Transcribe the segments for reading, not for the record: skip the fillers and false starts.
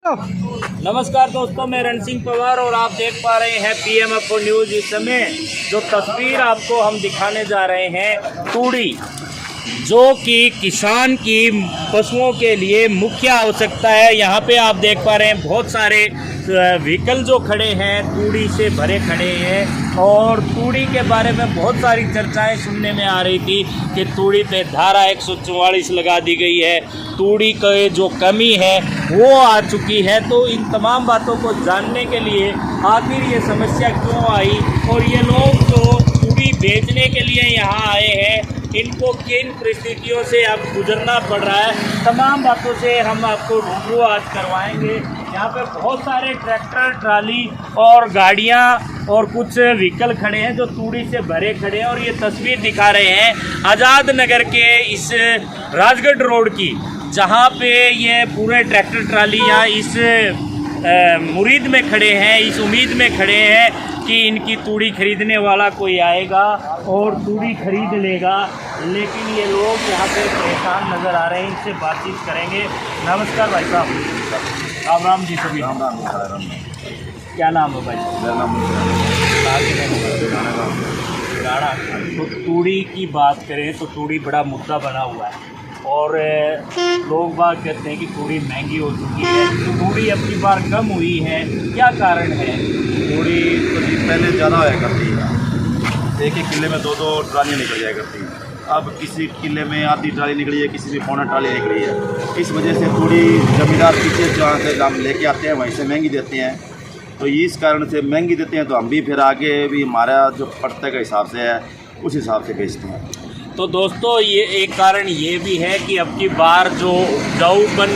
नमस्कार दोस्तों, मैं रण सिंह पवार और आप देख पा रहे हैं पीएमएफ न्यूज़। इस समय जो तस्वीर आपको हम दिखाने जा रहे हैं तूड़ी, जो कि किसान की पशुओं के लिए मुख्य आवश्यकता है। यहाँ पे आप देख पा रहे हैं बहुत सारे व्हीकल जो खड़े हैं तूड़ी से भरे खड़े हैं, और तूड़ी के बारे में बहुत सारी चर्चाएं सुनने में आ रही थी कि तूड़ी पे धारा 144 लगा दी गई है, तूड़ी की जो कमी है वो आ चुकी है। तो इन तमाम बातों को जानने के लिए आखिर ये समस्या क्यों आई और ये लोग जो तूड़ी बेचने के लिए यहाँ आए हैं, इनको किन परिस्थितियों से अब गुजरना पड़ रहा है, तमाम बातों से हम आपको रूबरू आज करवाएंगे। यहाँ पे बहुत सारे ट्रैक्टर, ट्राली और गाड़ियाँ और कुछ व्हीकल खड़े हैं जो तूड़ी से भरे खड़े हैं, और ये तस्वीर दिखा रहे हैं आज़ाद नगर के इस राजगढ़ रोड की, जहाँ पे ये पूरे ट्रैक्टर ट्रालियाँ इस मुरीद में खड़े हैं, इस उम्मीद में खड़े हैं कि इनकी तूड़ी खरीदने वाला कोई आएगा और तूड़ी खरीद लेगा। लेकिन ये लोग यहाँ पे परेशान नज़र आ रहे हैं, इनसे बातचीत करेंगे। नमस्कार भाई साहब। राम राम जी सभी। राम राम। क्या नाम है भाई? मेरा नाम राणा। तो तूड़ी की बात करें तो तूड़ी बड़ा मुद्दा बना हुआ है, और लोग बात कहते हैं कि तूड़ी महंगी हो चुकी है, तूड़ी अपनी बार कम हुई है, क्या कारण है? तूड़ी तो जी पहले ज़्यादा होया करती है, एक एक किले में दो दो ट्रालियाँ निकल जाया करती हैं। अब किसी किले में आधी ट्राली निकली है, किसी में पौना ट्राली निकली है। इस वजह से तूड़ी जमींदार पीछे जहाँ से हम लेके आते हैं वहीं से महंगी देते हैं, तो इस कारण से महंगी देते हैं, तो हम भी फिर आगे भी हमारा जो पड़ते के हिसाब से है उस हिसाब से बेचते हैं। तो दोस्तों, ये एक कारण ये भी है कि अब की बार जो उपजाऊपन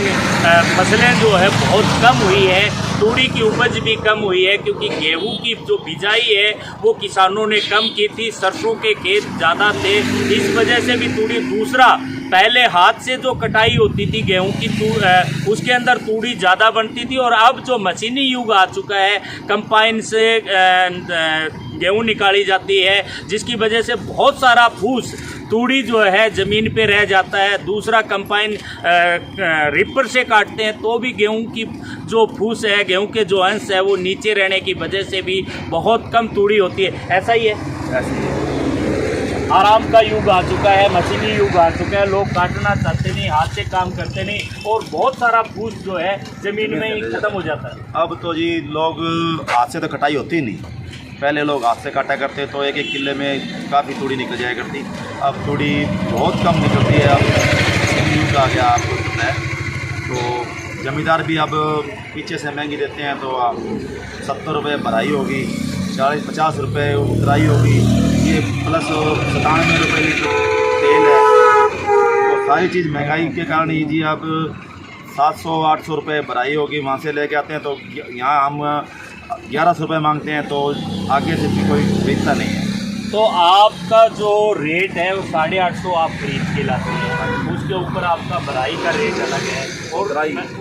फसलें जो है बहुत कम हुई है, तूड़ी की उपज भी कम हुई है, क्योंकि गेहूं की जो बिजाई है वो किसानों ने कम की थी, सरसों के खेत ज़्यादा थे, इस वजह से भी तूड़ी। दूसरा, पहले हाथ से जो कटाई होती थी गेहूं की उसके अंदर तूड़ी ज़्यादा बनती थी, और अब जो मशीनी युग आ चुका है, कंपाइन से गेहूं निकाली जाती है, जिसकी वजह से बहुत सारा फूस तूड़ी जो है ज़मीन पे रह जाता है। दूसरा, कंपाइन रिपर से काटते हैं तो भी गेहूं की जो फूस है, गेहूं के जो अंश है वो नीचे रहने की वजह से भी बहुत कम तूड़ी होती है। ऐसा ही है, ऐसे ही आराम का युग आ चुका है, मशीनी युग आ चुका है, लोग काटना चाहते नहीं, हाथ से काम करते नहीं, और बहुत सारा फूस जो है ज़मीन में ही ख़त्म हो जाता है। अब तो जी लोग हाथ से तो कटाई होती नहीं, पहले लोग हाथ से काटा करते तो एक एक किले में काफ़ी तूड़ी निकल जाया करती। अब तूड़ी बहुत कम निकलती है, अब युग आ गया, आपको पता है। तो जमींदार भी अब पीछे से महंगी देते हैं, तो आप 70 रुपये भराई होगी, 40-50 रुपये उतराई होगी, ये प्लस 97 रुपये जो तेल है, तो सारी चीज़ महंगाई के कारण ही जी अब 700-800 रुपये भराई होगी। वहाँ से लेके आते हैं तो यहाँ हम 1100 रुपये मांगते हैं, तो आगे से भी कोई बेचता नहीं है। तो आपका जो रेट है वो 850 आप खरीद के लाते हैं, उसके ऊपर आपका भराई का रेट अलग है, और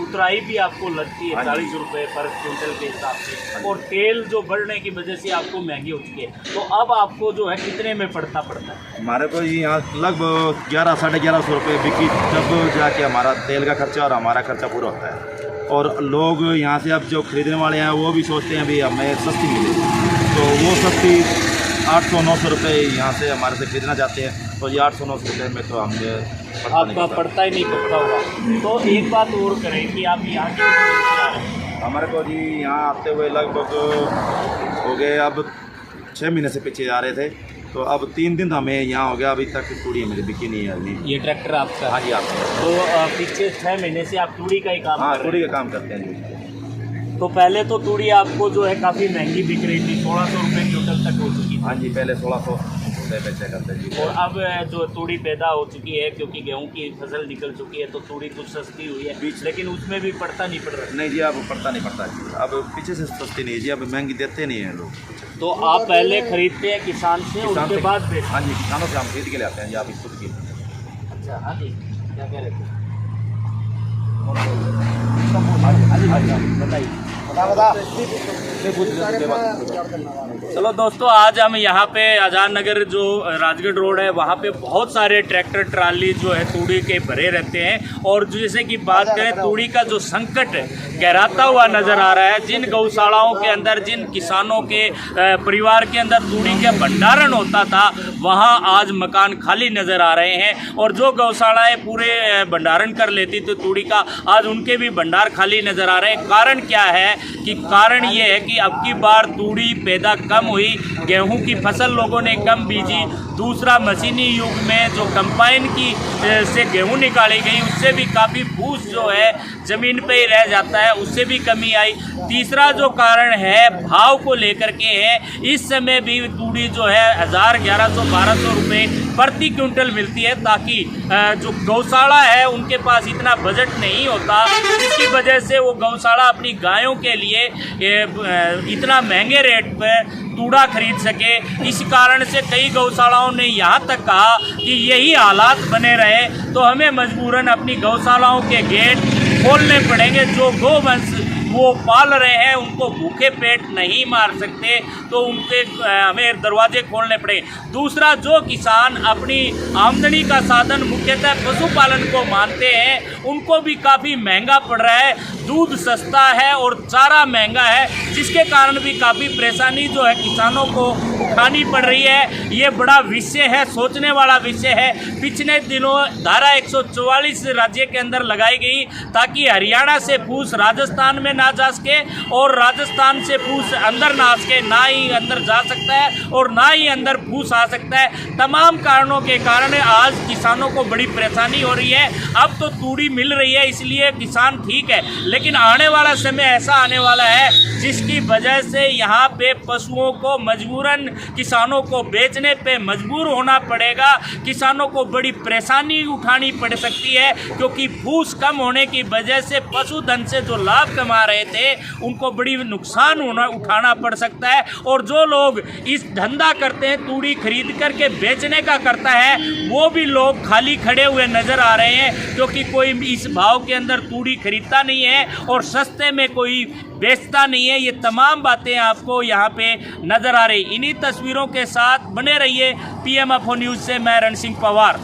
उतराई भी आपको लगती है 40 रुपये पर क्विंटल के हिसाब से, और तेल जो बढ़ने की वजह से आपको महंगी हो चुकी है। तो अब आपको जो है कितने में पड़ता है? हमारे को यहाँ लगभग 1100-1150 रुपये बिकी, जब जाके हमारा तेल का खर्चा और हमारा खर्चा पूरा होता है। और लोग यहाँ से अब जो खरीदने वाले हैं वो भी सोचते हैं भी हमें सस्ती मिले, तो वो सस्ती 800-900 रुपये यहाँ से हमारे से खरीदना चाहते हैं, तो ये 800-900 रुपये में तो हमें आपका पड़ता ही नहीं पड़ता होगा। तो एक बात और करें कि आप यहाँ के हमारे को जी यहाँ आते हुए लगभग हो गए, अब 6 महीने से पीछे आ रहे थे, तो अब 3 दिन हमें यहाँ हो गया, अभी तक तूड़ी मेरी बिकी नहीं है अभी। ये ट्रैक्टर आपका? हाँ जी, आपका। तो पीछे 6 महीने से आप तूड़ी का ही काम? हाँ, तूड़ी का काम करते हैं जी। तो पहले तो तूड़ी आपको जो है काफ़ी महंगी बिक रही थी, 1600 रुपये क्विंटल तक हो चुकी थी। हाँ जी, पहले 1600 रुपये बेचा करते जी। और अब जो तूड़ी पैदा हो चुकी है, क्योंकि गेहूं की फसल निकल चुकी है, तो तूड़ी कुछ सस्ती हुई है, लेकिन उसमें भी पड़ता नहीं पड़ रहा। नहीं जी, अब पड़ता नहीं पड़ता जी, अब पीछे से सस्ती नहीं है जी, अब महंगी देते नहीं हैं लोग। तो आप पहले खरीदते हैं किसान से, उसके बाद बेचते? हाँ जी, किसानों से हम खरीद के लाते हैं जी, आप इस खुद की। अच्छा, हाँ जी, क्या कह रहे थे? हाँ जी भाई बताइए। चलो दोस्तों, आज हम यहाँ पे आजाद नगर जो राजगढ़ रोड है वहाँ पे बहुत सारे ट्रैक्टर ट्राली जो है तूड़ी के भरे रहते हैं। और जैसे कि बात करें, तूड़ी का जो संकट गहराता हुआ नज़र आ रहा है। जिन गौशालाओं के अंदर, जिन किसानों के परिवार के अंदर तूड़ी का भंडारण होता था, वहाँ आज मकान खाली नज़र आ रहे हैं। और जो गौशालाएँ पूरे भंडारण कर लेती थी तूड़ी का, आज उनके भी भंडार खाली नज़र आ रहे हैं। कारण क्या है कि कारण ये है कि अब की बार तूड़ी पैदा कम हुई, गेहूं की फसल लोगों ने कम बीजी। दूसरा, मशीनी युग में जो कंबाइन की से गेहूं निकाली गई, उससे भी काफ़ी भूस जो है ज़मीन पे ही रह जाता है, उससे भी कमी आई। तीसरा जो कारण है भाव को लेकर के है। इस समय भी तूड़ी जो है 1000, 1100, 1200 रुपये प्रति क्विंटल मिलती है, ताकि जो गौशाला है उनके पास इतना बजट नहीं होता, जिसकी वजह से वो गौशाला अपनी गायों के लिए इतना महंगे रेट पर तूड़ा खरीद सके। इस कारण से कई गौशालाओं ने यहाँ तक कहा कि यही हालात बने रहे तो हमें मजबूरन अपनी गौशालाओं के गेट खोलने पड़ेंगे। जो गोवंश वो पाल रहे हैं उनको भूखे पेट नहीं मार सकते, तो उनके हमें दरवाजे खोलने पड़े। दूसरा, जो किसान अपनी आमदनी का साधन मुख्यतः पशुपालन को मानते हैं, उनको भी काफ़ी महंगा पड़ रहा है। दूध सस्ता है और चारा महंगा है, जिसके कारण भी काफ़ी परेशानी जो है किसानों को उठानी पड़ रही है। ये बड़ा विषय है, सोचने वाला विषय है। पिछले दिनों धारा 144 राज्य के अंदर लगाई गई, ताकि हरियाणा से फूस राजस्थान में ना जा सके और राजस्थान से फूस अंदर ना आ सके। ना ही अंदर जा सकता है और ना ही अंदर फूस आ सकता है। तमाम कारणों के कारण आज किसानों को बड़ी परेशानी हो रही है। अब तो तूड़ी मिल रही है, इसलिए किसान ठीक है, लेकिन आने वाला समय ऐसा आने वाला है जिसकी वजह से यहाँ पे पशुओं को मजबूरन किसानों को बेचने पे मजबूर होना पड़ेगा। किसानों को बड़ी परेशानी उठानी पड़ सकती है, क्योंकि फूस कम होने की वजह से पशुधन से जो लाभ कमा रहे थे उनको बड़ी नुकसान उठाना पड़ सकता है। और जो लोग इस धंधा करते हैं, तूड़ी खरीद करके बेचने का करता है, वो भी लोग खाली खड़े हुए नज़र आ रहे हैं, क्योंकि कोई इस भाव के अंदर तूड़ी खरीदता नहीं है और सस्ते में कोई बेचता नहीं है। ये तमाम बातें आपको यहाँ पे नज़र आ रही। इन्हीं तस्वीरों के साथ बने रहिए PMFO न्यूज़ से। मैं रण सिंह पवार।